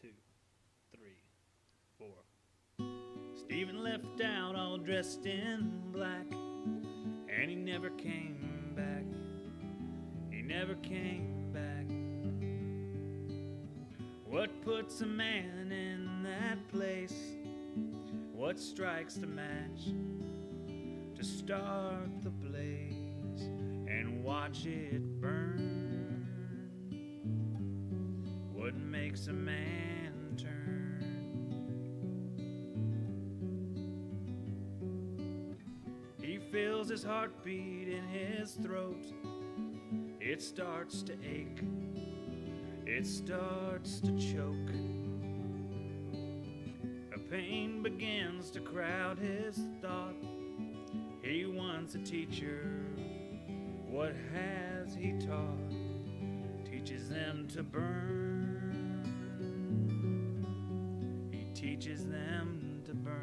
2, 3, 4. Stephen left out all dressed in black, and he never came back. He never came back. What puts a man in that place? What strikes the match to start the blaze and watch it burn? What makes a man turn? He feels his heartbeat in his throat. It starts to ache. It starts to choke. A pain begins to crowd his thought. He wants a teacher. What has he taught? Teaches them to burn. He teaches them to burn.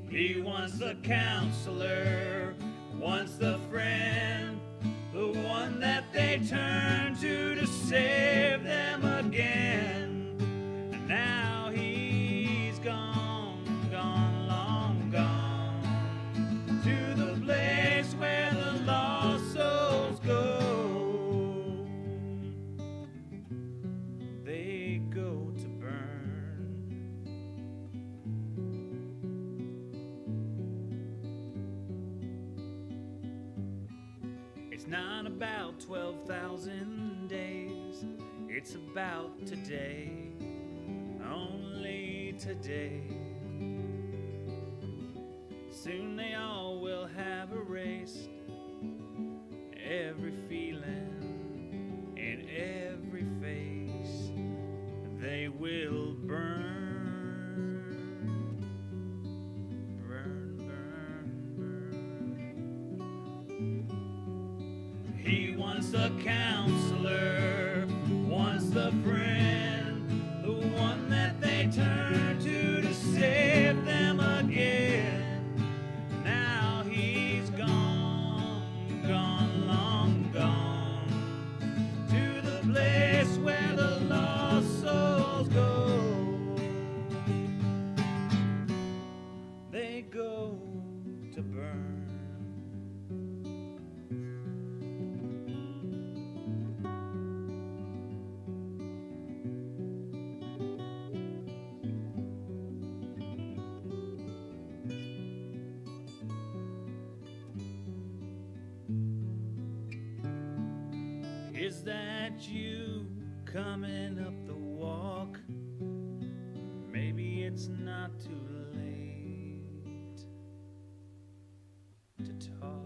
He wants the counselor, wants the friend, the one that they turn to save them again. And now he's gone, gone, long gone, to the place where the lost souls go. They go to burn. It's not about 12,000 days, it's about today, only today. Soon they all will have erased every feeling in every face. They will burn, burn, burn, burn. He wants the counselor, wants the friend, the one that they turn to save them again. Now he's gone, gone, long gone, to the place where the lost souls go. They go to burn. Is that you coming up the walk? Maybe it's not too late to talk.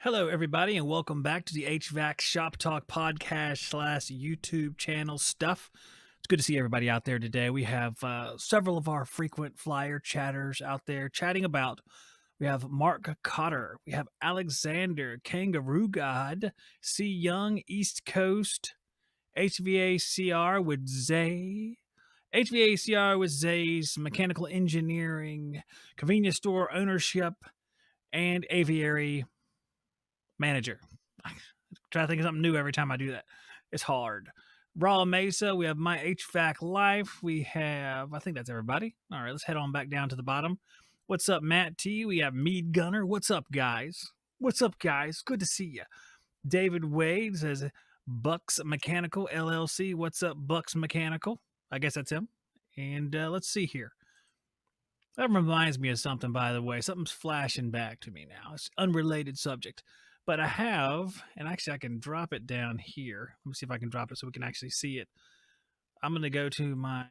Hello, everybody, and welcome back to the HVAC Shop Talk podcast / YouTube channel stuff. It's good to see everybody out there today. We have several of our frequent flyer chatters out there chatting about. We have Mark Cotter. We have Alexander, Kangaroo God, C. Young, East Coast, HVACR with Zay, HVACR with Zay's Mechanical Engineering, Convenience Store Ownership, and Aviary Manager. I try to think of something new every time I do that. It's hard. Raw Mesa, we have My HVAC Life. We have, I think that's everybody. All right, let's head on back down to the bottom. What's up, Matt T? We have Mead Gunner. What's up, guys? What's up, guys? Good to see you. David Wade says, Bucks Mechanical LLC. What's up, Bucks Mechanical? I guess that's him. And let's see here. That reminds me of something, by the way. Something's flashing back to me now. It's unrelated subject. But I have, and actually I can drop it down here. Let me see if I can drop it so we can actually see it. I'm going to go to my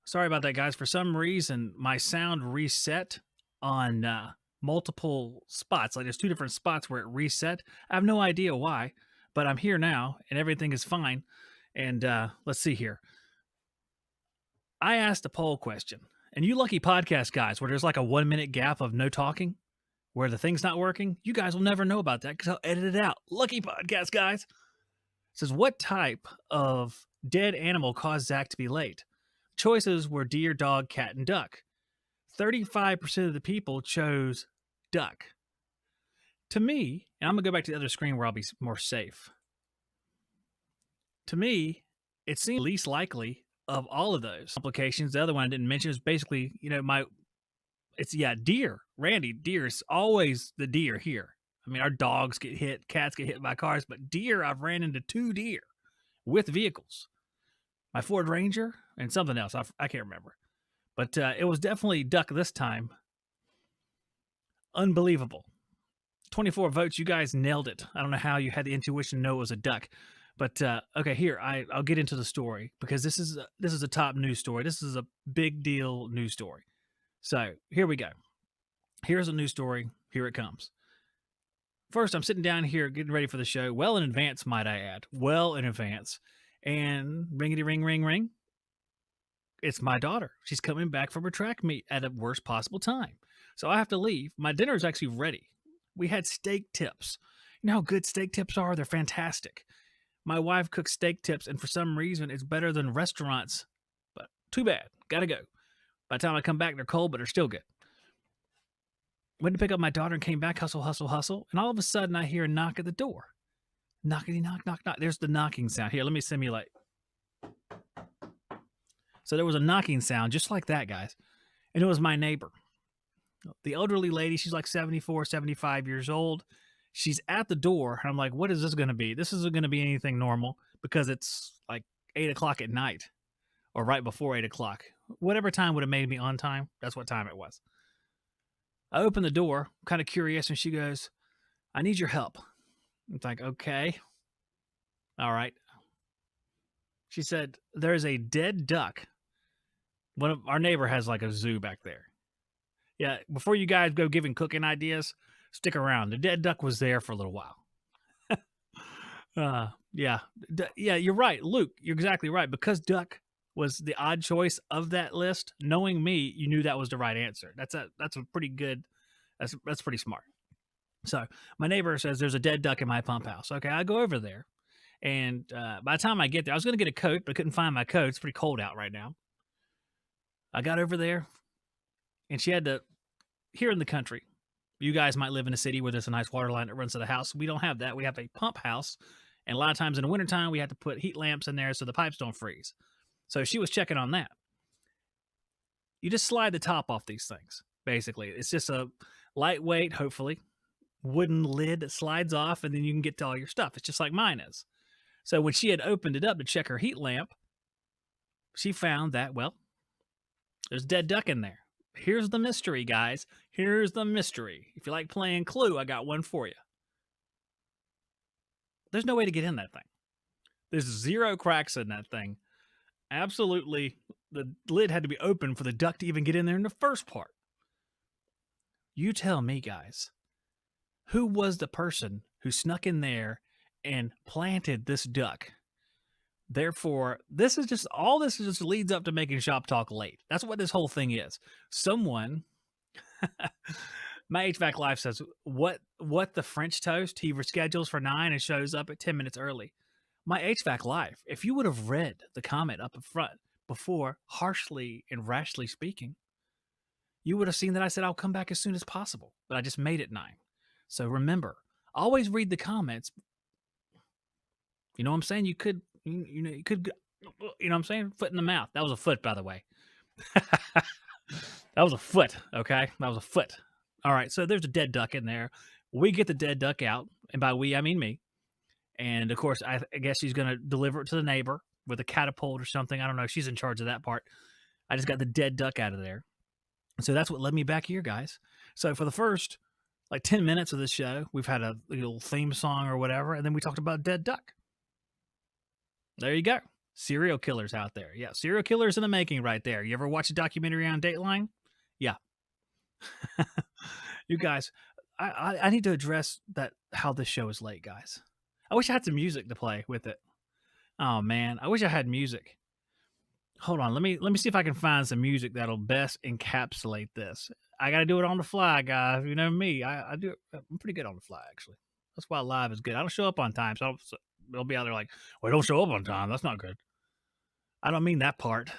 Sorry about that, guys. For some reason, my sound reset on multiple spots. Like there's two different spots where it reset. I have no idea why, but I'm here now and everything is fine. And let's see here. I asked a poll question, and you lucky podcast guys, where there's like a 1 minute gap of no talking, where the thing's not working, you guys will never know about that because I'll edit it out. Lucky podcast guys. It says, what type of dead animal caused Zach to be late? Choices were deer, dog, cat, and duck. 35% of the people chose duck. To me, and I'm going to go back to the other screen where I'll be more safe. To me, it seems least likely of all of those complications. The other one I didn't mention is basically, deer. Randy, deer is always the deer here. I mean, our dogs get hit, cats get hit by cars, but deer, I've ran into 2 deer with vehicles. My Ford Ranger and something else. I can't remember. But it was definitely duck this time. Unbelievable. 24 votes. You guys nailed it. I don't know how you had the intuition to know it was a duck. But okay, here, I'll get into the story because this is a top news story. This is a big deal news story. So here we go. Here's a news story. Here it comes. First, I'm sitting down here getting ready for the show. Well in advance, might I add. Well in advance. And ringity ring, ring, ring. It's my daughter. She's coming back from her track meet at a worst possible time. So I have to leave. My dinner is actually ready. We had steak tips. You know how good steak tips are? They're fantastic. My wife cooks steak tips, and for some reason, it's better than restaurants. But too bad. Gotta go. By the time I come back, they're cold, but they're still good. Went to pick up my daughter and came back, hustle, hustle, hustle. And all of a sudden, I hear a knock at the door. Knockety knock, knock, knock. There's the knocking sound. Here, let me simulate. So there was a knocking sound just like that, guys. And it was my neighbor. The elderly lady, she's like 74, 75 years old. She's at the door. And I'm like, what is this going to be? This isn't going to be anything normal because it's like 8 o'clock at night or right before 8 o'clock. Whatever time would have made me on time, that's what time it was. I open the door, kind of curious, and she goes, I need your help. It's like, okay. All right. She said, there's a dead duck. One of our neighbor has like a zoo back there. Yeah, before you guys go giving cooking ideas, stick around. The dead duck was there for a little while. Yeah, you're right, Luke. You're exactly right. Because duck was the odd choice of that list. Knowing me, you knew that was the right answer. That's a pretty good. That's pretty smart. So my neighbor says there's a dead duck in my pump house. Okay, I go over there, and by the time I get there, I was going to get a coat, but I couldn't find my coat. It's pretty cold out right now. I got over there, and she had to. Here in the country, you guys might live in a city where there's a nice water line that runs to the house. We don't have that. We have a pump house, and a lot of times in the wintertime, we have to put heat lamps in there so the pipes don't freeze. So she was checking on that. You just slide the top off these things, basically. It's just a lightweight, hopefully, wooden lid that slides off, and then you can get to all your stuff. It's just like mine is. So when she had opened it up to check her heat lamp, she found that, well, there's a dead duck in there. Here's the mystery, guys. Here's the mystery. If you like playing Clue, I got one for you. There's no way to get in that thing. There's 0 cracks in that thing. Absolutely, the lid had to be open for the duck to even get in there in the first part. You tell me, guys, who was the person who snuck in there and planted this duck? Therefore, this is just leads up to making Shop Talk late. That's what this whole thing is. Someone, my HVAC Live says, what the French toast? He reschedules for 9 and shows up at 10 minutes early. My HVAC Live, if you would have read the comment up in front before harshly and rashly speaking, you would have seen that I said I'll come back as soon as possible, but I just made it 9. So remember, always read the comments. You know what I'm saying? You could, you know what I'm saying? Foot in the mouth. That was a foot, by the way. That was a foot, okay? That was a foot. All right, so there's a dead duck in there. We get the dead duck out, and by we, I mean me. And, of course, I guess she's going to deliver it to the neighbor with a catapult or something. I don't know. She's in charge of that part. I just got the dead duck out of there. So that's what led me back here, guys. So for the first, 10 minutes of this show, we've had a little theme song or whatever, and then we talked about dead duck. There you go. Serial killers out there. Yeah, serial killers in the making right there. You ever watch a documentary on Dateline? Yeah. You guys, I need to address how this show is late, guys. I wish I had some music to play with it. Oh, man. I wish I had music. Hold on. Let me see if I can find some music that'll best encapsulate this. I got to do it on the fly, guys. You know me. I'm pretty good on the fly, actually. That's why live is good. I don't show up on time, so they'll be out there like, well, don't show up on time. That's not good. I don't mean that part.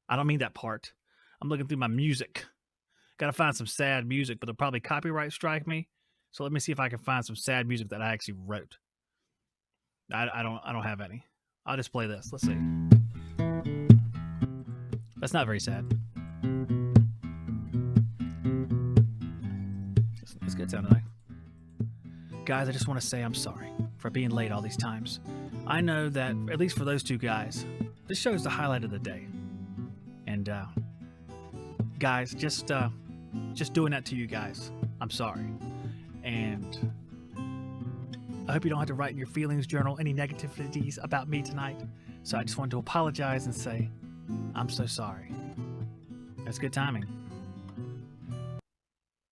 I'm looking through my music. Got to find some sad music, but they'll probably copyright strike me. So let me see if I can find some sad music that I actually wrote. I don't have any. I'll just play this. Let's see. That's not very sad. It's good sounding. Guys, I just want to say I'm sorry for being late all these times. I know that, at least for those two guys, this show is the highlight of the day. And, guys, just doing that to you guys. I'm sorry. And I hope you don't have to write in your feelings journal any negativities about me tonight. So I just wanted to apologize and say, I'm so sorry. That's good timing.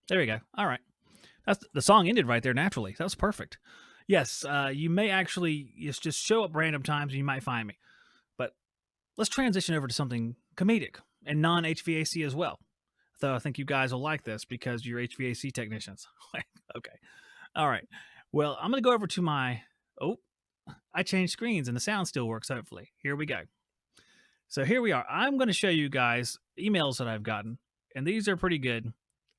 There we go. All right. The song ended right there naturally. That was perfect. Yes, you may actually just show up random times and you might find me. But let's transition over to something comedic and non-HVAC as well. Though I think you guys will like this because you're HVAC technicians. Okay. All right. Well, I'm going to go over to my... Oh, I changed screens and the sound still works, hopefully. Here we go. So here we are. I'm going to show you guys emails that I've gotten, and these are pretty good.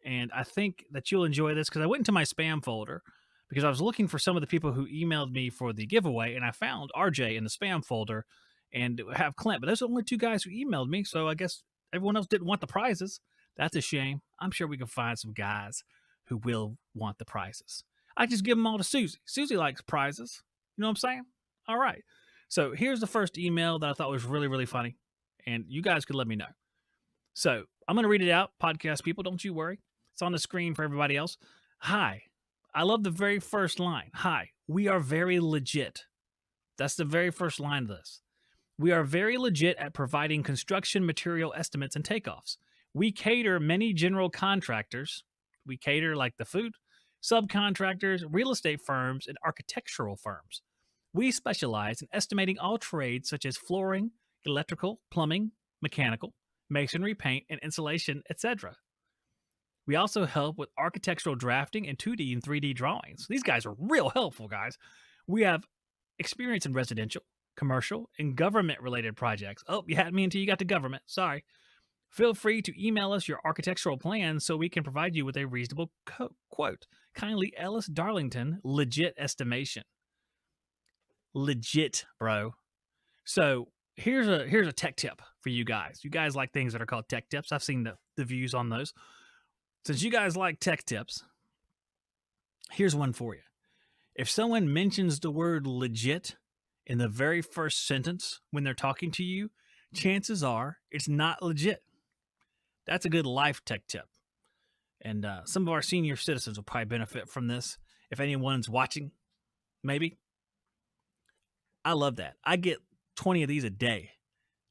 And I think that you'll enjoy this because I went into my spam folder because I was looking for some of the people who emailed me for the giveaway, and I found RJ in the spam folder and have Clint. But those are the only 2 guys who emailed me, so I guess everyone else didn't want the prizes. That's a shame. I'm sure we can find some guys who will want the prizes. I just give them all to Susie. Susie likes prizes. You know what I'm saying? All right. So here's the first email that I thought was really, really funny. And you guys could let me know. So I'm going to read it out. Podcast people, don't you worry. It's on the screen for everybody else. Hi. I love the very first line. Hi. We are very legit. That's the very first line of this. We are very legit at providing construction material estimates and takeoffs. We cater many general contractors. We cater like the food, subcontractors, real estate firms, and architectural firms. We specialize in estimating all trades such as flooring, electrical, plumbing, mechanical, masonry, paint, and insulation, etc. We also help with architectural drafting and 2D and 3D drawings. These guys are real helpful, guys. We have experience in residential, commercial, and government-related projects. Oh, you had me until you got to government. Sorry. Feel free to email us your architectural plans so we can provide you with a reasonable quote. Kindly Ellis Darlington, legit estimation. Legit, bro. So here's a tech tip for you guys. You guys like things that are called tech tips. I've seen the views on those. Since you guys like tech tips, Here's one for you. If someone mentions the word legit in the very first sentence when they're talking to you, chances are it's not legit. That's a good life tech tip. And some of our senior citizens will probably benefit from this. If anyone's watching, maybe. I love that. I get 20 of these a day,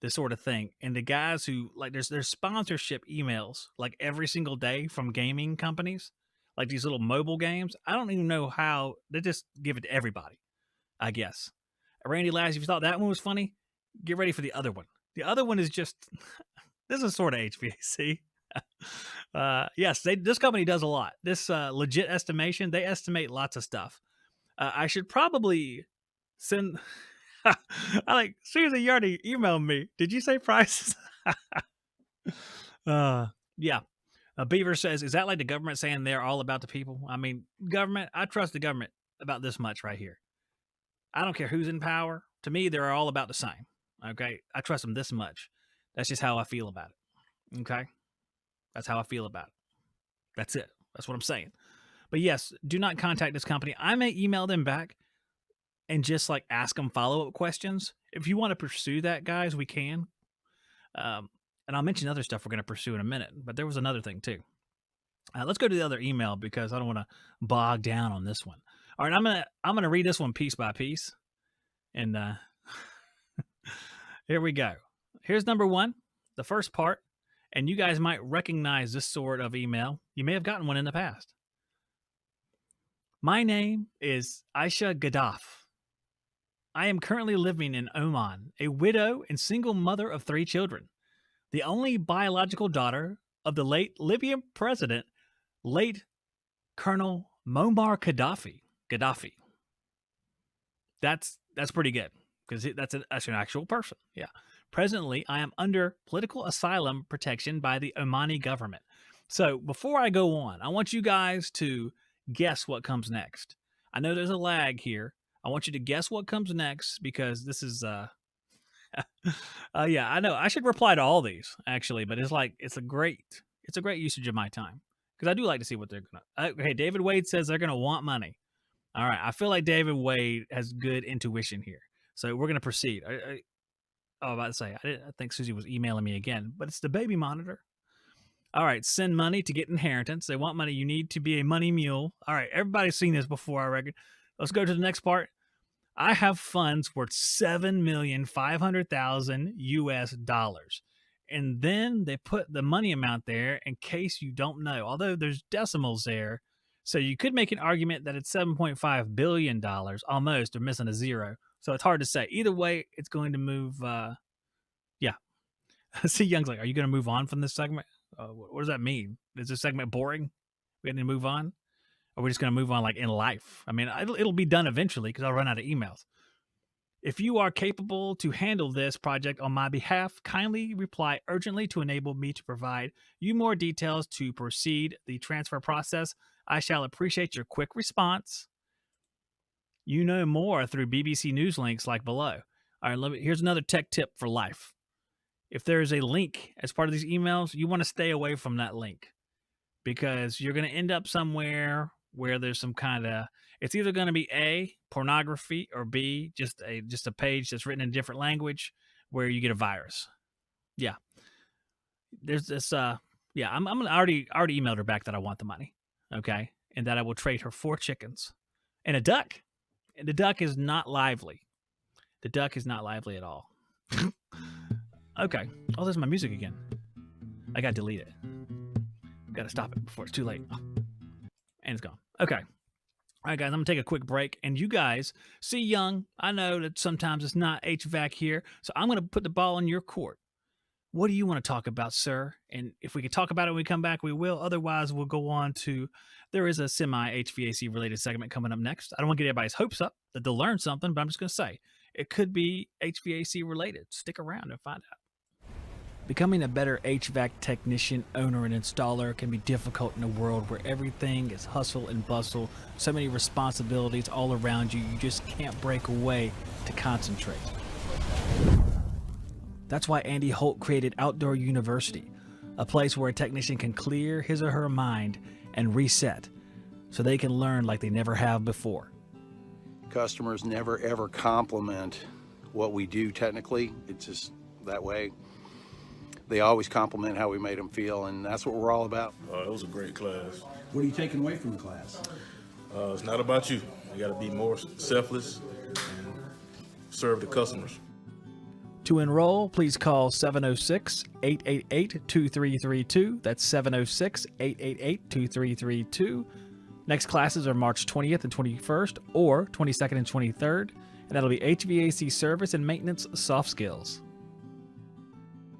this sort of thing. And the guys who, like, there's sponsorship emails, like, every single day from gaming companies, like these little mobile games. I don't even know how. They just give it to everybody, I guess. Randy Lass, if you thought that one was funny, get ready for the other one. The other one is just, this is sort of HVAC. Yes, this company does a lot. This legit estimation, they estimate lots of stuff. I should probably send. I like, Susan, you already emailed me. Did you say prices? Yeah. Beaver says, is that like the government saying they're all about the people? I mean, government, I trust the government about this much right here. I don't care who's in power. To me, they're all about the same. Okay. I trust them this much. That's just how I feel about it. Okay. That's how I feel about it. That's it. That's what I'm saying. But yes, do not contact this company. I may email them back and just like ask them follow-up questions. If you want to pursue that, guys, we can. And I'll mention other stuff we're going to pursue in a minute. But there was another thing too. Let's go to the other email because I don't want to bog down on this one. All right, I'm gonna read this one piece by piece, and here we go. Here's number one, the first part, and you guys might recognize this sort of email. You may have gotten one in the past. My name is Aisha Gaddaf. I am currently living in Oman, a widow and single mother of 3 children, the only biological daughter of the late Libyan president, late Colonel Muammar Gaddafi. That's pretty good because that's an actual person. Yeah. Presently, I am under political asylum protection by the Omani government. So before I go on, I want you guys to guess what comes next. I know there's a lag here. I want you to guess what comes next because this is yeah, I know I should reply to all these actually, but it's a great usage of my time because I do like to see what they're gonna. Hey, David Wade says they're gonna want money. All right, I feel like David Wade has good intuition here, so we're gonna proceed. About to say I think Susie was emailing me again, but it's the baby monitor. All right, send money to get inheritance. They want money. You need to be a money mule. All right, everybody's seen this before, I reckon. Let's go to the next part. I have funds worth $7,500,000 US. And then they put the money amount there in case you don't know, although there's decimals there. So you could make an argument that it's $7.5 billion, almost, or missing a zero. So it's hard to say. Either way, it's going to move. Yeah. See, Young's like, are you going to move on from this segment? What does that mean? Is this segment boring? We need to move on? Or are we just going to move on like in life? I mean, it'll be done eventually because I'll run out of emails. If you are capable to handle this project on my behalf, kindly reply urgently to enable me to provide you more details to proceed the transfer process. I shall appreciate your quick response. You know more through BBC News links like below. All right, here's another tech tip for life. If there is a link as part of these emails, you want to stay away from that link because you're going to end up somewhere where there's some kind of, it's either going to be A, pornography, or B, just a page that's written in a different language where you get a virus. Yeah. There's this, yeah, I already emailed her back that I want the money. Okay. And that I will trade her 4 chickens and a duck. And the duck is not lively. The duck is not lively at all. Okay. Oh, there's my music again. I gotta delete it. Gotta stop it before it's too late. Oh. And it's gone. Okay. All right, guys, I'm going to take a quick break. And you guys, see, Young, I know that sometimes it's not HVAC here, so I'm going to put the ball in your court. What do you want to talk about, sir? And if we can talk about it when we come back, we will. Otherwise, we'll go on to, there is a semi-HVAC related segment coming up next. I don't want to get everybody's hopes up that they'll learn something, but I'm just going to say, it could be HVAC related. Stick around and find out. Becoming a better HVAC technician, owner, and installer can be difficult in a world where everything is hustle and bustle, so many responsibilities all around you, you just can't break away to concentrate. That's why Andy Holt created Outdoor University, a place where a technician can clear his or her mind and reset. so they can learn like they never have before. Customers never ever compliment what we do technically. It's just that way. They always compliment how we made them feel, and that's what we're all about. It was a great class. What are you taking away from the class? It's not about you. You got to be more selfless and serve the customers. To enroll, please call 706-888-2332. That's 706-888-2332. Next classes are March 20th and 21st, or 22nd and 23rd, and that'll be HVAC service and maintenance soft skills.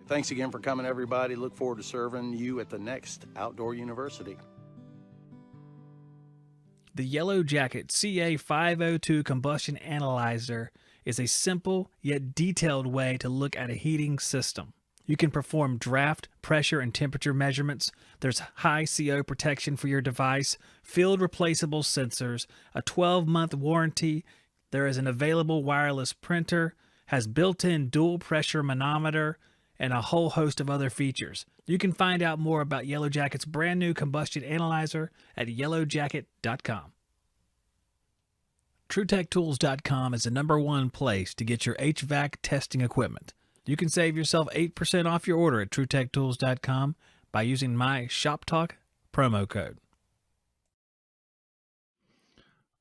Thanks again for coming, everybody. Look forward to serving you at the next Outdoor University. The Yellow Jacket CA502 combustion analyzer is a simple yet detailed way to look at a heating system. You can perform draft, pressure, and temperature measurements. There's high CO protection for your device, field replaceable sensors, a 12-month warranty. There is an available wireless printer, has built-in dual pressure manometer, and a whole host of other features. You can find out more about Yellow Jacket's brand new combustion analyzer at yellowjacket.com. TrueTechTools.com is the #1 place to get your HVAC testing equipment. You can save yourself 8% off your order at TrueTechTools.com by using my Shop Talk promo code.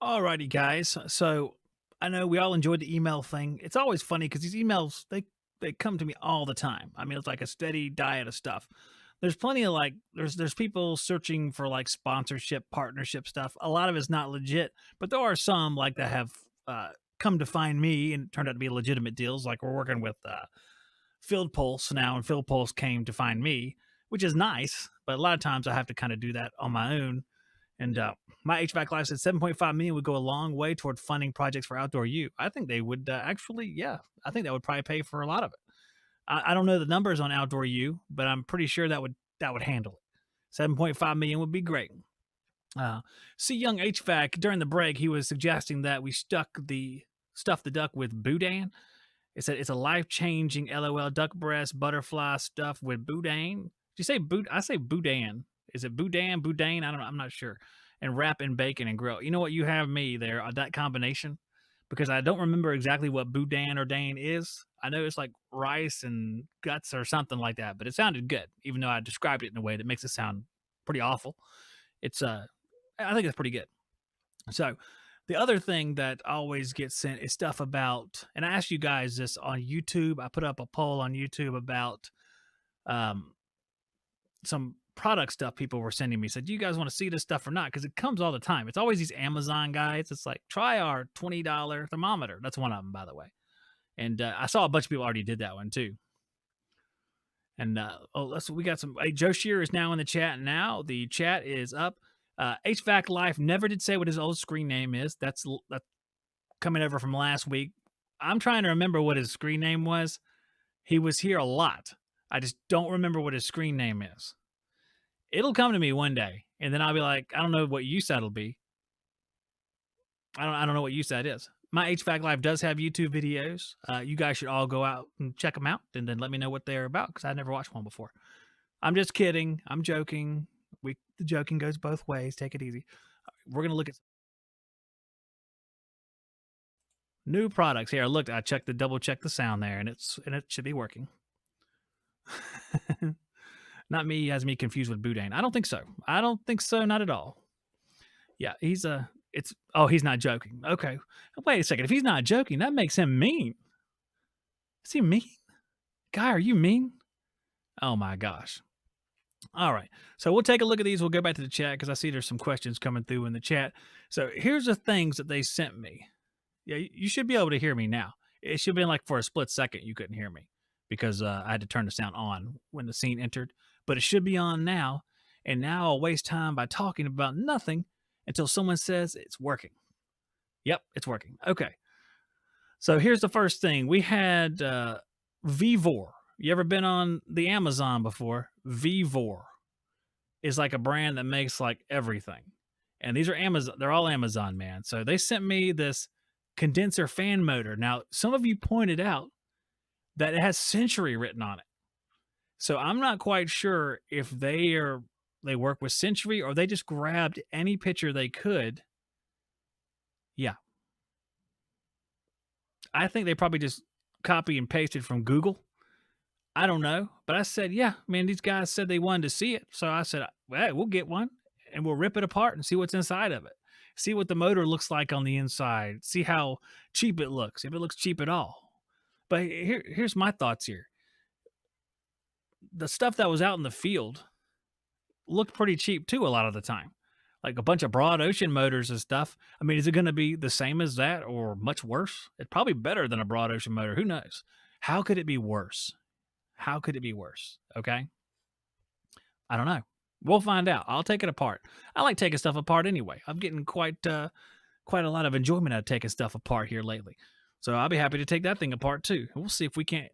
Alrighty, guys. So I know we all enjoyed the email thing. It's always funny because these emails, they come to me all the time. I mean, it's like a steady diet of stuff. There's plenty of there's people searching for like sponsorship, partnership stuff. A lot of it's not legit, but there are some like that have come to find me and it turned out to be legitimate deals. Like we're working with Field Pulse now, and Field Pulse came to find me, which is nice. But a lot of times I have to kind of do that on my own. And my HVAC Life said $7.5 million would go a long way toward funding projects for Outdoor U. I think they would actually, yeah. I think that would probably pay for a lot of it. I don't know the numbers on Outdoor U, but I'm pretty sure that would handle it. $7.5 million would be great. See Young HVAC during the break, he was suggesting that we stuff the duck with Boudin. It said it's a life-changing LOL duck breast butterfly stuff with Boudin. Did you say I say Boudin. Is it Boudin? Boudin? I don't know. I'm not sure. And wrap in bacon and grill. You know what? You have me there on that combination, because I don't remember exactly what Boudin or Dane is. I know it's like rice and guts or something like that, but it sounded good, even though I described it in a way that makes it sound pretty awful. It's I think it's pretty good. So the other thing that always gets sent is stuff about, and I asked you guys this on YouTube. I put up a poll on YouTube about some product stuff people were sending me. Said, do you guys want to see this stuff or not? Because it comes all the time. It's always these Amazon guys. It's like, try our $20 thermometer. That's one of them, by the way. And I saw a bunch of people already did that one too. And we got some. Hey, Joe Shear is now in the chat now. The chat is up. HVAC Life never did say what his old screen name is. That's coming over from last week. I'm trying to remember what his screen name was. He was here a lot. I just don't remember what his screen name is. It'll come to me one day, and then I'll be like, I don't know what USAT will be. I don't know what USAT is. My HVAC Live does have YouTube videos. You guys should all go out and check them out, and then let me know what they're about, because I never watched one before. I'm just kidding. I'm joking. The joking goes both ways. Take it easy. We're gonna look at new products here. Look, I double checked the sound there, and it should be working. Not me has me confused with Boudin. I don't think so. Not at all. Yeah, he's not joking. Okay. Wait a second. If he's not joking, that makes him mean. Is he mean? Guy, are you mean? Oh my gosh. All right. So we'll take a look at these. We'll go back to the chat because I see there's some questions coming through in the chat. So here's the things that they sent me. Yeah, you should be able to hear me now. It should have been like for a split second you couldn't hear me because I had to turn the sound on when the scene entered. But it should be on now. And now I'll waste time by talking about nothing until someone says it's working. Yep, it's working. Okay. So here's the first thing. We had Vevor. You ever been on the Amazon before? Vevor is like a brand that makes like everything. And these are Amazon. They're all Amazon, man. So they sent me this condenser fan motor. Now, some of you pointed out that it has Century written on it. So I'm not quite sure if they are they work with Century, or they just grabbed any picture they could. Yeah. I think they probably just copy and pasted from Google. I don't know. But I said, yeah, man, these guys said they wanted to see it. So I said, well, hey, we'll get one and we'll rip it apart and see what's inside of it. See what the motor looks like on the inside. See how cheap it looks, if it looks cheap at all. But here's my thoughts here. The stuff that was out in the field looked pretty cheap too a lot of the time. Like a bunch of broad ocean motors and stuff. I mean, is it going to be the same as that or much worse? It's probably better than a broad ocean motor. Who knows? How could it be worse? How could it be worse? Okay. I don't know. We'll find out. I'll take it apart. I like taking stuff apart anyway. I'm getting quite a lot of enjoyment out of taking stuff apart here lately. So I'll be happy to take that thing apart too. We'll see if we can't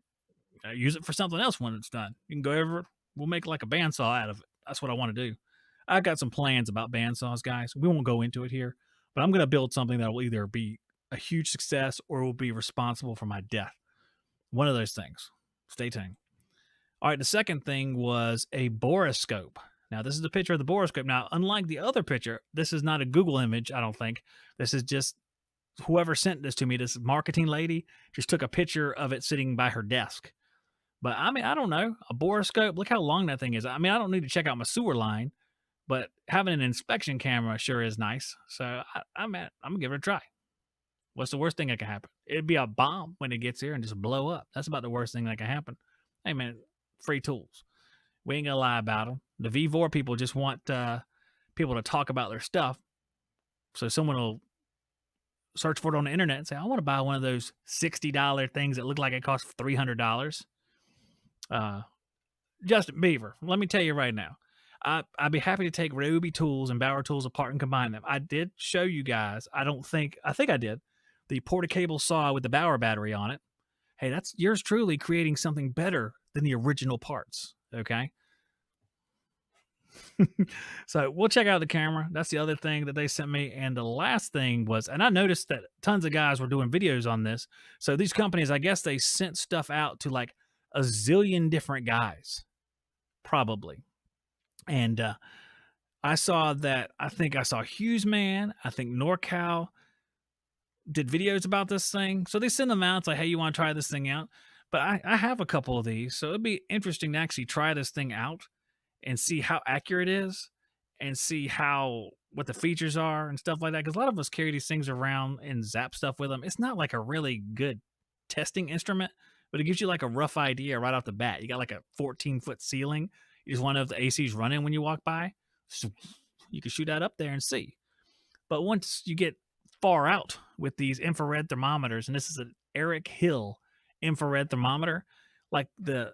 use it for something else when it's done. You can go over. We'll make like a bandsaw out of it. That's what I want to do. I got some plans about bandsaws, guys. We won't go into it here, but I'm going to build something that will either be a huge success or will be responsible for my death. One of those things. Stay tuned. All right, the second thing was a borescope. Now, this is the picture of the borescope. Now, unlike the other picture, this is not a Google image, I don't think. This is just whoever sent this to me, this marketing lady, just took a picture of it sitting by her desk. But, I mean, I don't know. A borescope, look how long that thing is. I mean, I don't need to check out my sewer line, but having an inspection camera sure is nice. So, I'm going to give it a try. What's the worst thing that can happen? It'd be a bomb when it gets here and just blow up. That's about the worst thing that can happen. Hey, man, free tools. We ain't gonna lie about them. The V4 people just want people to talk about their stuff. So someone will search for it on the internet and say, I want to buy one of those $60 things that look like it costs $300. Justin Beaver, let me tell you right now, I'd be happy to take Ryobi tools and Bauer tools apart and combine them. I did show you guys, I think I did, the portable saw with the Bauer battery on it. Hey, that's yours truly creating something better than the original parts. Okay. So we'll check out the camera. That's the other thing that they sent me. And the last thing was, and I noticed that tons of guys were doing videos on this. So these companies, I guess they sent stuff out to like a zillion different guys, probably. And I saw that, I think I saw Hughesman, I think NorCal did videos about this thing. So they send them out. It's like, hey, you want to try this thing out? But I have a couple of these. So it'd be interesting to actually try this thing out and see how accurate it is and see what the features are and stuff like that. Because a lot of us carry these things around and zap stuff with them. It's not like a really good testing instrument, but it gives you like a rough idea right off the bat. You got like a 14-foot ceiling. You just want to know if the AC's running when you walk by. So you can shoot that up there and see. But once you get far out with these infrared thermometers, and this is an Eric Hill infrared thermometer, like the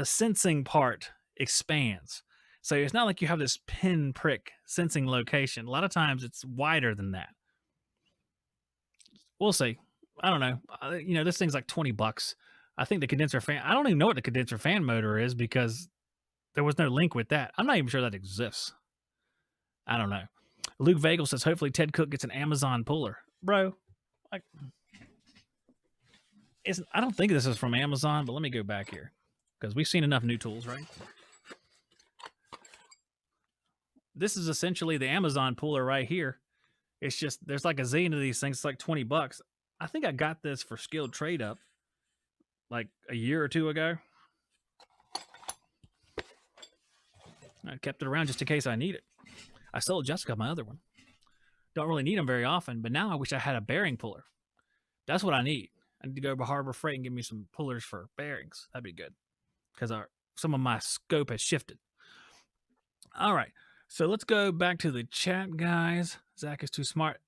sensing part expands. So it's not like you have this pinprick sensing location. A lot of times it's wider than that. We'll see. I don't know. This thing's like $20. I think the condenser fan, I don't even know what the condenser fan motor is because there was no link with that. I'm not even sure that exists. I don't know. Luke Vagel says, hopefully Ted Cook gets an Amazon puller. Bro, I don't think this is from Amazon, but let me go back here because we've seen enough new tools, right? This is essentially the Amazon puller right here. It's just, there's like a zillion of these things. It's like $20. I think I got this for Skilled Trade Up like a year or two ago. I kept it around just in case I need it. I sold Jessica my other one. Don't really need them very often, but now I wish I had a bearing puller. That's what I need. I need to go to Harbor Freight and give me some pullers for bearings. That'd be good because some of my scope has shifted. All right. So let's go back to the chat, guys. Zach is too smart.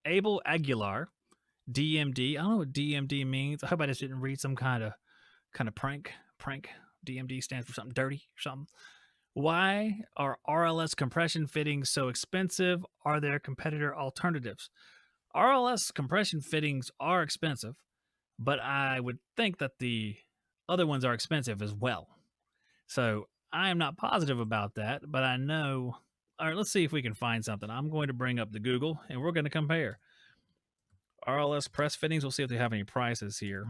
Abel Aguilar, DMD. I don't know what DMD means. I hope I just didn't read some kind of prank. DMD stands for something dirty or something. Why are RLS compression fittings so expensive? Are there competitor alternatives? RLS compression fittings are expensive, but I would think that the other ones are expensive as well. So I am not positive about that, but I know. All right, let's see if we can find something. I'm going to bring up the Google and we're going to compare RLS press fittings. We'll see if they have any prices here.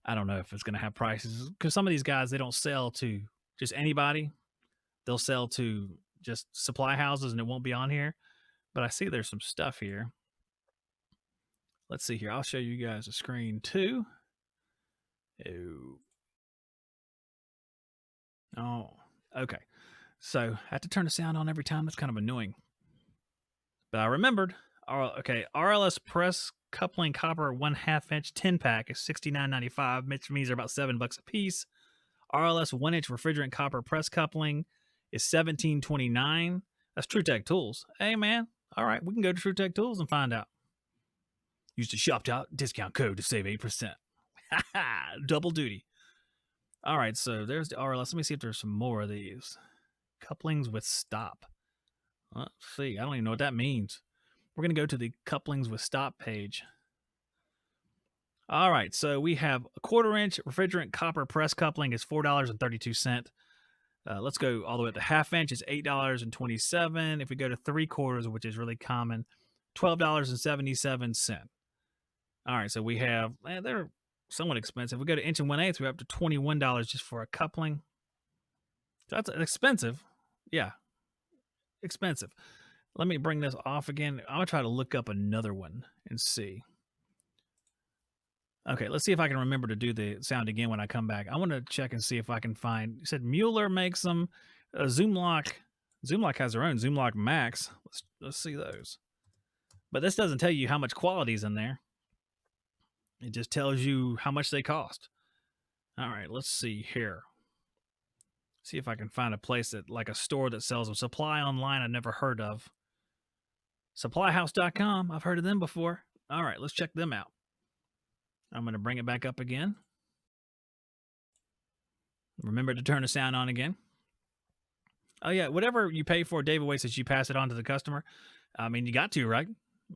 I don't know if it's going to have prices because some of these guys, they don't sell to just anybody. they'll sell to just supply houses and it won't be on here. But I see there's some stuff here. Let's see here. I'll show you guys a screen too. Oh, okay. So I have to turn the sound on every time. That's kind of annoying. But I remembered. Okay, RLS press coupling copper 1/2 inch 10-pack is $69.95, which means they're about $7 a piece. RLS 1-inch refrigerant copper press coupling is $17.29. That's TruTech Tools. Hey man, all right, we can go to TruTech Tools and find out. Use the Shop Talk discount code to save 8%. Double duty. All right, so there's the RLS. Let me see if there's some more of these. Couplings with stop. Let's see. I don't even know what that means. We're going to go to the couplings with stop page. All right, so we have a 1/4 inch refrigerant copper press coupling is $4.32. Let's go all the way up to 1/2 inch. It's $8.27. If we go to 3/4, which is really common, $12.77. All right, so we have, they're somewhat expensive. We go to 1 1/8, we're up to $21 just for a coupling. So that's expensive. Yeah, expensive. Let me bring this off again. I'm going to try to look up another one and see. Okay, let's see if I can remember to do the sound again when I come back. I want to check and see if I can find, you said Mueller makes them. Zoomlock has their own Zoomlock Max. Let's see those. But this doesn't tell you how much quality is in there. It just tells you how much they cost. All right, let's see here. See if I can find a place that, like a store that sells them. Supply Online, I've never heard of. Supplyhouse.com, I've heard of them before. All right, let's check them out. I'm going to bring it back up again. Remember to turn the sound on again. Oh, yeah, whatever you pay for, David Wade says you pass it on to the customer. I mean, you got to, right?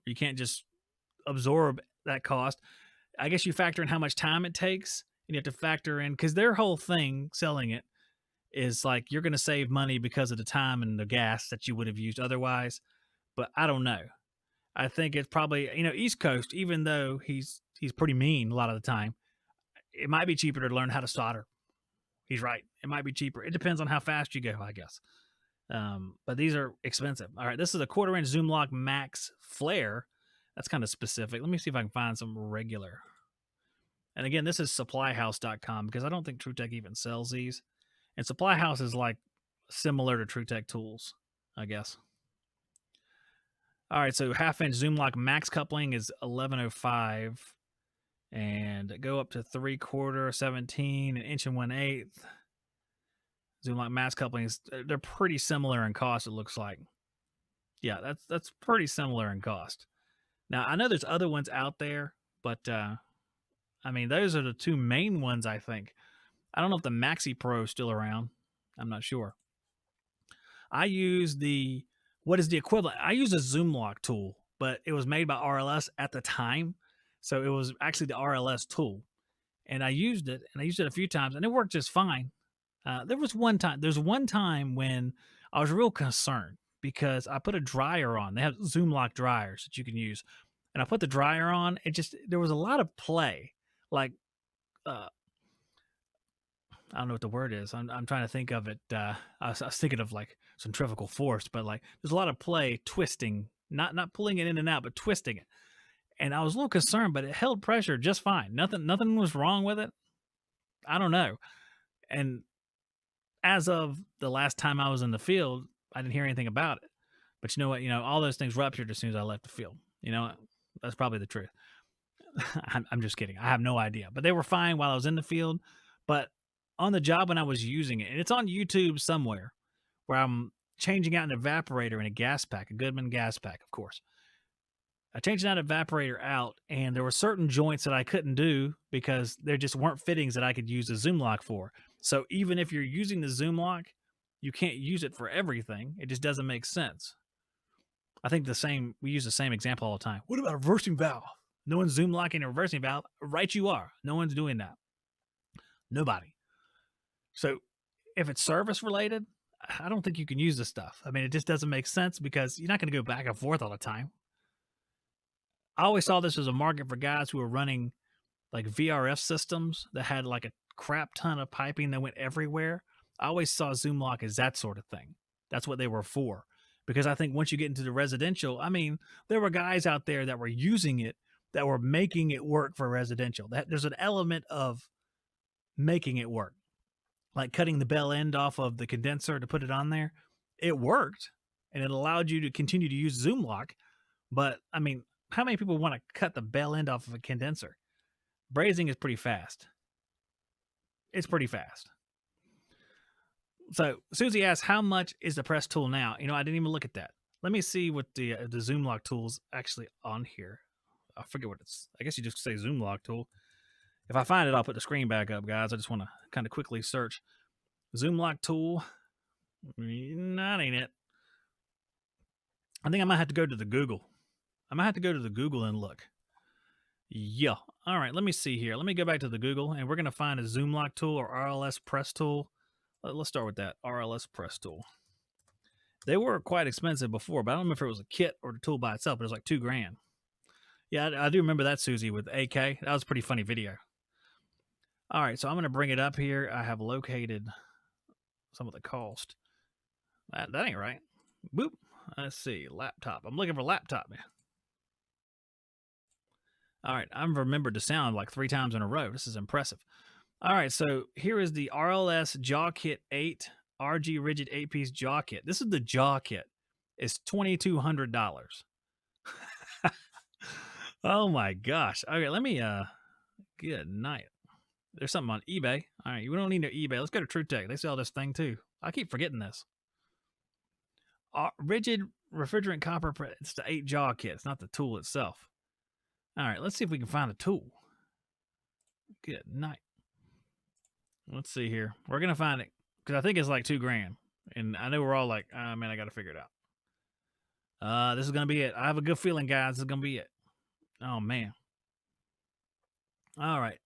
You can't just absorb that cost. I guess you factor in how much time it takes, and you have to factor in, because their whole thing selling it is like you're going to save money because of the time and the gas that you would have used otherwise. But I don't know. I think it's probably, East Coast, even though he's pretty mean a lot of the time, it might be cheaper to learn how to solder. He's right. It might be cheaper. It depends on how fast you go, I guess. But these are expensive. All right, this is a 1/4 inch Zoomlock Max Flare. That's kind of specific. Let me see if I can find some regular. And again, this is supplyhouse.com because I don't think TruTech even sells these. And Supply House is like similar to TruTech Tools, I guess. All right, so 1/2 inch Zoomlock Max coupling is $11.05. And go up to 3/4, 17, and 1 1/8. Zoomlock Max couplings, they're pretty similar in cost, it looks like. Yeah, that's pretty similar in cost. Now, I know there's other ones out there, but I mean, those are the two main ones, I think. I don't know if the Maxi Pro is still around. I'm not sure. I use what is the equivalent? I use a Zoomlock tool, but it was made by RLS at the time. So it was actually the RLS tool. And I used it a few times, and it worked just fine. There's one time when I was real concerned because I put a dryer on. They have Zoomlock dryers that you can use. And I put the dryer on. There was a lot of play. Like, I don't know what the word is. I'm trying to think of it. I was thinking of like centrifugal force, but like there's a lot of play, twisting, not pulling it in and out, but twisting it. And I was a little concerned, but it held pressure just fine. Nothing was wrong with it. I don't know. And as of the last time I was in the field, I didn't hear anything about it. But you know what? All those things ruptured as soon as I left the field. That's probably the truth. I'm just kidding. I have no idea. But they were fine while I was in the field. But on the job when I was using it, and it's on YouTube somewhere, where I'm changing out an evaporator in a gas pack, a Goodman gas pack, of course. I changed that evaporator out, and there were certain joints that I couldn't do because there just weren't fittings that I could use the Zoomlock for. So even if you're using the Zoomlock, you can't use it for everything. It just doesn't make sense. I think we use the same example all the time. What about a reversing valve? No one's Zoomlocking a reversing valve. Right you are. No one's doing that. Nobody. So if it's service related, I don't think you can use this stuff. I mean, it just doesn't make sense because you're not going to go back and forth all the time. I always saw this as a market for guys who were running like VRF systems that had like a crap ton of piping that went everywhere. I always saw Zoom Lock as that sort of thing. That's what they were for. Because I think once you get into the residential, I mean, there were guys out there that were using it, that were making it work for residential. There's an element of making it work, like cutting the bell end off of the condenser to put it on there. It worked, and it allowed you to continue to use Zoom Lock. But I mean, how many people want to cut the bell end off of a condenser? Brazing is pretty fast. It's pretty fast. So Susie asks, how much is the press tool now? You know, I didn't even look at that. Let me see what the Zoom Lock tool's actually on here. I forget what it's. I guess you just say Zoom Lock tool. If I find it, I'll put the screen back up, guys. I just want to kind of quickly search Zoom Lock tool. That ain't it. I think I might have to go to the Google. I might have to go to the Google and look. Yeah. All right. Let me see here. Let me go back to the Google, and we're going to find a Zoom Lock tool or RLS press tool. Let's start with that RLS press tool. They were quite expensive before, but I don't know if it was a kit or the tool by itself, but it was like $2,000. Yeah, I do remember that, Susie, with AK. That was a pretty funny video. All right, so I'm going to bring it up here. I have located some of the cost. That ain't right. Boop. Let's see. Laptop. I'm looking for laptop, man. All right, I've remembered the sound like 3 times in a row. This is impressive. All right, so here is the RLS Jaw Kit 8 RG Rigid 8-piece jaw kit. This is the jaw kit. It's $2,200. Oh my gosh. Okay, let me good night. There's something on eBay. All right, we don't need no eBay. Let's go to TrueTech. They sell this thing too. I keep forgetting this. Rigid refrigerant copper. It's the 8 jaw kit. It's not the tool itself. All right, let's see if we can find a tool. Good night. Let's see here. We're going to find it because I think it's like $2,000. And I know we're all like, oh, man, I got to figure it out. This is going to be it. I have a good feeling, guys. This is going to be it. Oh, man. All right.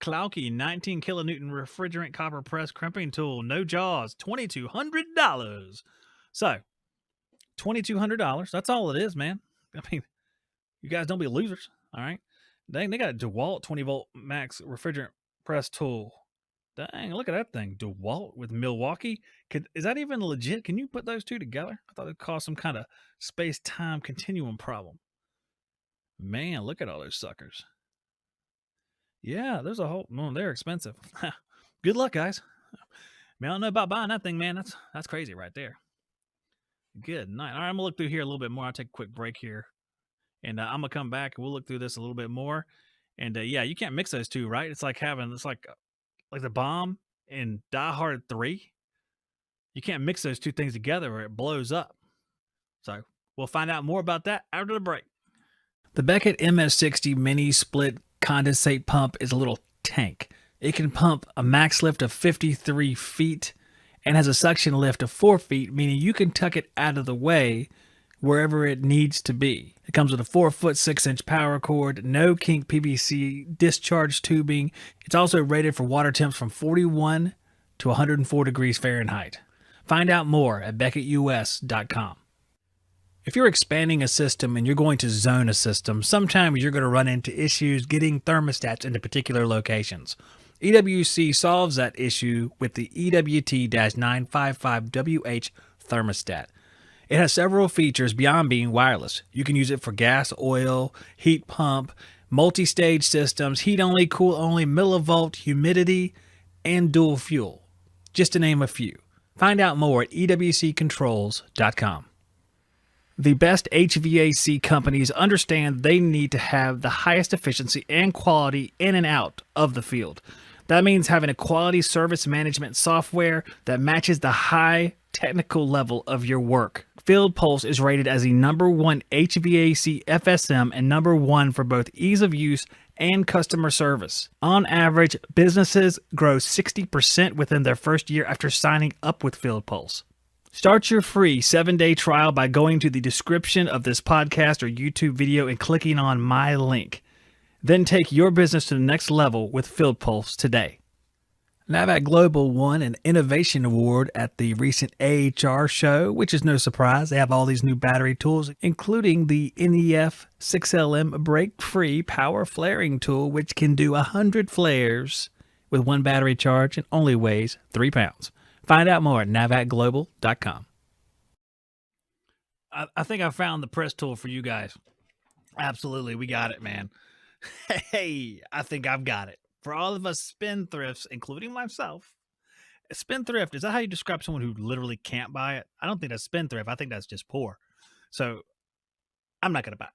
Klauke 19 kilonewton refrigerant copper press crimping tool. No jaws. $2,200. So, $2,200. That's all it is, man. I mean, you guys don't be losers. All right. Dang, they got a DeWalt 20-volt max refrigerant press tool. Dang, look at that thing. DeWalt with Milwaukee. Is that even legit? Can you put those two together? I thought it caused some kind of space-time continuum problem. Man, look at all those suckers. Yeah, there's a whole... Well, they're expensive. Good luck, guys. Man, I don't know about buying that thing, man. That's crazy right there. Good night. All right, I'm going to look through here a little bit more. I'll take a quick break here. And I'm going to come back and we'll look through this a little bit more. And yeah, you can't mix those two, right? It's like the bomb in Die Hard 3. You can't mix those two things together or it blows up. So we'll find out more about that after the break. The Beckett MS60 mini split condensate pump is a little tank. It can pump a max lift of 53 feet and has a suction lift of 4 feet, meaning you can tuck it out of the way wherever it needs to be. It comes with a 4-foot 6-inch power cord, no kink PVC discharge tubing. It's also rated for water temps from 41 to 104 degrees Fahrenheit. Find out more at BeckettUS.com. If you're expanding a system and you're going to zone a system, sometimes you're going to run into issues getting thermostats into particular locations. EWC solves that issue with the EWT-955WH thermostat. It has several features beyond being wireless. You can use it for gas, oil, heat pump, multi-stage systems, heat only, cool only, millivolt, humidity, and dual fuel, just to name a few. Find out more at EWCControls.com. The best HVAC companies understand they need to have the highest efficiency and quality in and out of the field. That means having a quality service management software that matches the high technical level of your work. Field Pulse is rated as the #1 HVAC FSM and #1 for both ease of use and customer service. On average, businesses grow 60% within their first year after signing up with Field Pulse. Start your free 7-day trial by going to the description of this podcast or YouTube video and clicking on my link. Then take your business to the next level with Field Pulse today. NAVAC Global won an Innovation Award at the recent AHR show, which is no surprise. They have all these new battery tools, including the NEF 6LM break-free power flaring tool, which can do 100 flares with one battery charge and only weighs 3 pounds. Find out more at navacglobal.com. I think I found the press tool for you guys. Absolutely, we got it, man. Hey, I think I've got it. For all of us spendthrifts, including myself, a spendthrift, is that how you describe someone who literally can't buy it? I don't think that's spendthrift. I think that's just poor. So I'm not going to buy it.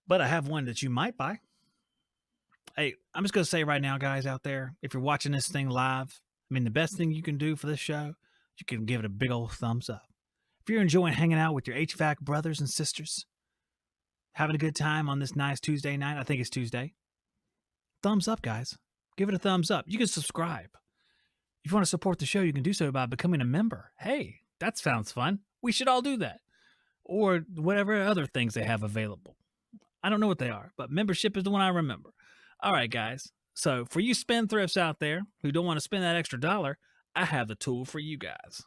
But I have one that you might buy. Hey, I'm just going to say right now, guys out there, if you're watching this thing live, I mean, the best thing you can do for this show, you can give it a big old thumbs up. If you're enjoying hanging out with your HVAC brothers and sisters, having a good time on this nice Tuesday night, I think it's Tuesday, thumbs up, guys. Give it a thumbs up. You can subscribe. If you want to support the show, you can do so by becoming a member. Hey, that sounds fun. We should all do that. Or whatever other things they have available. I don't know what they are, but membership is the one I remember. All right, guys. So for you spendthrifts out there who don't want to spend that extra dollar, I have the tool for you guys.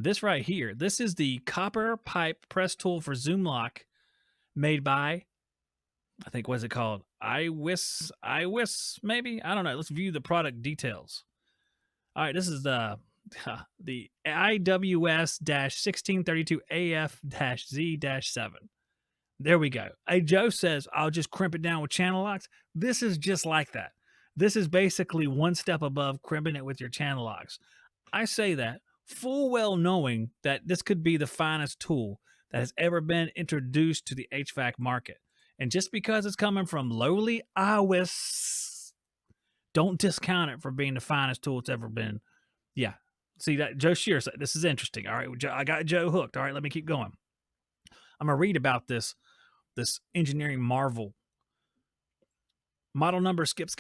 This right here, this is the copper pipe press tool for zoom lock made by, I think, what's it called? iWis, maybe? I don't know. Let's view the product details. All right, this is the IWS-1632AF-Z-7. There we go. Hey, Joe says, I'll just crimp it down with channel locks. This is just like that. This is basically one step above crimping it with your channel locks. I say that full well knowing that this could be the finest tool that has ever been introduced to the HVAC market. And just because it's coming from lowly iWis, don't discount it for being the finest tool it's ever been. Yeah. See that Joe Shear said, this is interesting. All right. I got Joe hooked. All right. Let me keep going. I'm going to read about this engineering marvel. Model number skip.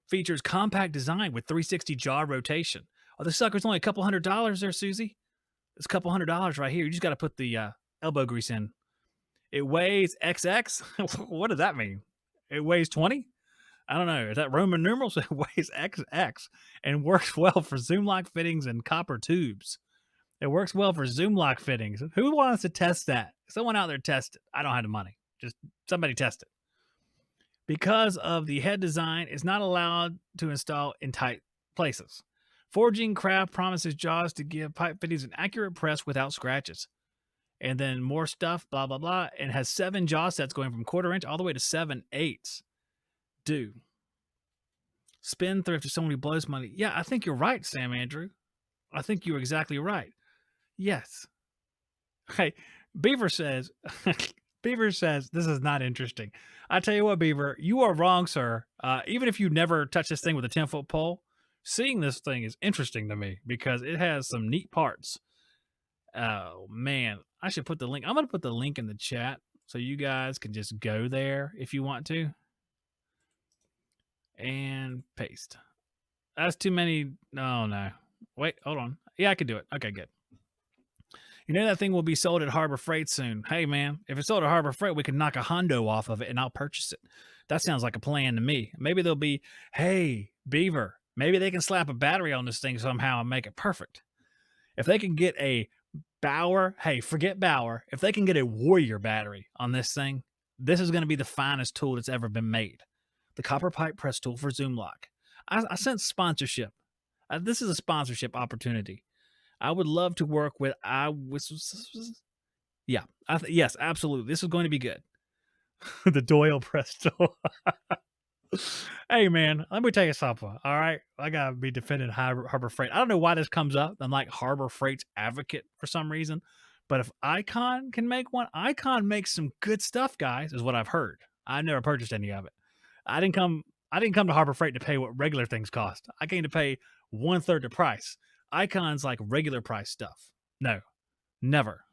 Features compact design with 360 jaw rotation. Oh, this sucker's only a couple $100 there, Susie. It's a couple $100 right here. You just got to put the elbow grease in. It weighs XX. What does that mean? It weighs 20? I don't know. Is that Roman numerals? It weighs XX and works well for zoom lock fittings and copper tubes. It works well for zoom lock fittings. Who wants to test that? Someone out there test it. I don't have the money. Just somebody test it. Because of the head design, it's not allowed to install in tight places. Forging Craft promises jaws to give pipe fittings an accurate press without scratches. And then more stuff, blah, blah, blah. And has 7 jaw sets going from 1/4 inch all the way to 7/8. Dude. Spendthrift is someone who blows money. Yeah, I think you're right, Sam Andrew. I think you're exactly right. Yes. Hey, Beaver says, this is not interesting. I tell you what, Beaver, you are wrong, sir. Even if you never touch this thing with a 10-foot pole, seeing this thing is interesting to me because it has some neat parts. Oh, man. I should put the link. I'm going to put the link in the chat so you guys can just go there if you want to. And paste. That's too many. Oh, no. Wait, hold on. Yeah, I could do it. Okay, good. You know that thing will be sold at Harbor Freight soon. Hey, man, if it's sold at Harbor Freight, we can knock a Hondo off of it and I'll purchase it. That sounds like a plan to me. Maybe they'll be, hey, Beaver, maybe they can slap a battery on this thing somehow and make it perfect. If they can get a Bauer, hey, forget Bauer. If they can get a Warrior battery on this thing, this is going to be the finest tool that's ever been made. The copper pipe press tool for zoom lock. I sense sponsorship. This is a sponsorship opportunity. I would love to work with yeah. Yes, absolutely. This is going to be good. The Doyle press tool. Hey, man, let me tell you something. All right. I got to be defending Harbor Freight. I don't know why this comes up. I'm like Harbor Freight's advocate for some reason. But if Icon can make one, Icon makes some good stuff, guys, is what I've heard. I never purchased any of it. I didn't come to Harbor Freight to pay what regular things cost. I came to pay 1/3 the price. Icon's like regular price stuff. No, never.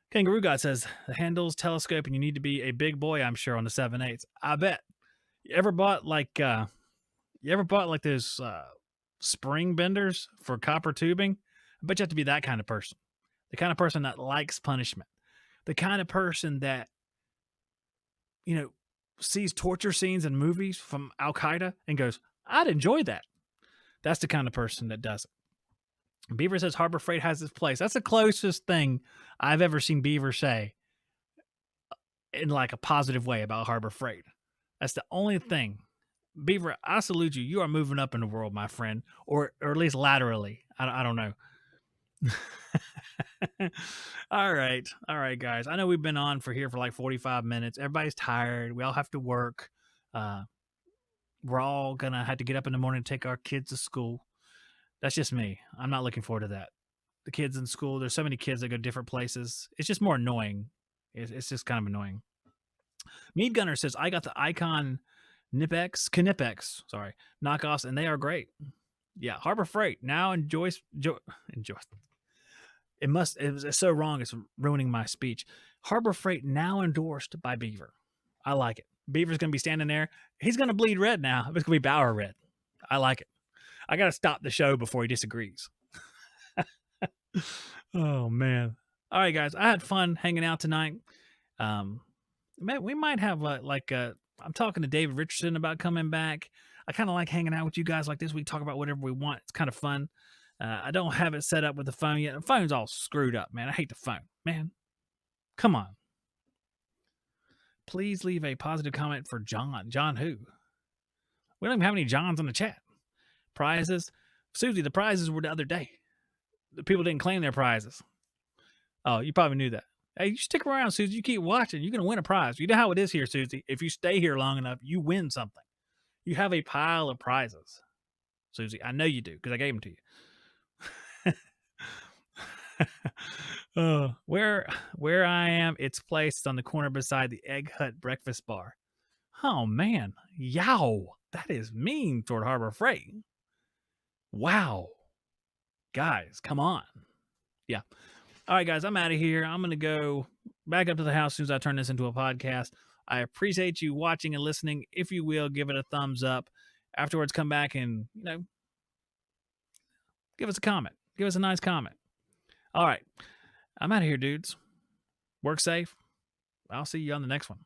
Kangaroo God says the handles telescope and you need to be a big boy, I'm sure, on the 7/8. I bet. You ever bought like those spring benders for copper tubing? I bet you have to be that kind of person. The kind of person that likes punishment. The kind of person that, sees torture scenes in movies from Al Qaeda and goes, I'd enjoy that. That's the kind of person that does it. Beaver says Harbor Freight has its place. That's the closest thing I've ever seen Beaver say in like a positive way about Harbor Freight. That's the only thing Beaver, I salute you. You are moving up in the world, my friend, or at least laterally. I don't know. All right, guys. I know we've been on for like 45 minutes. Everybody's tired. We all have to work. Uh, we're all gonna have to get up in the morning to take our kids to school. That's just me. I'm not looking forward to that. The kids in school. There's so many kids that go different places. It's just more annoying. It's just kind of annoying. Mead Gunner says I got the Icon Knipex, sorry, knockoffs, and they are great. Yeah, Harbor Freight now enjoy. It's so wrong. It's ruining my speech. Harbor Freight now endorsed by Beaver. I like it. Beaver's gonna be standing there. He's gonna bleed red now. It's gonna be Bauer red. I like it. I gotta stop the show before he disagrees. Oh man. All right, guys. I had fun hanging out tonight. Man, we might have I'm talking to David Richardson about coming back. I kind of like hanging out with you guys like this. We talk about whatever we want. It's kind of fun. I don't have it set up with the phone yet. The phone's all screwed up, man. I hate the phone, man. Come on. Please leave a positive comment for John. John who? We don't even have any Johns on the chat. Prizes. Susie, the prizes were the other day. The people didn't claim their prizes. Oh, you probably knew that. Hey, you stick around, Susie. You keep watching. You're going to win a prize. You know how it is here, Susie. If you stay here long enough, you win something. You have a pile of prizes, Susie. I know you do because I gave them to you. Where I am, it's placed on the corner beside the Egg Hut breakfast bar. Oh, man. Yow. That is mean toward Harbor Freight. Wow. Guys, come on. Yeah. All right, guys, I'm out of here. I'm going to go back up to the house as soon as I turn this into a podcast. I appreciate you watching and listening. If you will, give it a thumbs up. Afterwards, come back and, give us a comment. Give us a nice comment. All right. I'm out of here, dudes. Work safe. I'll see you on the next one.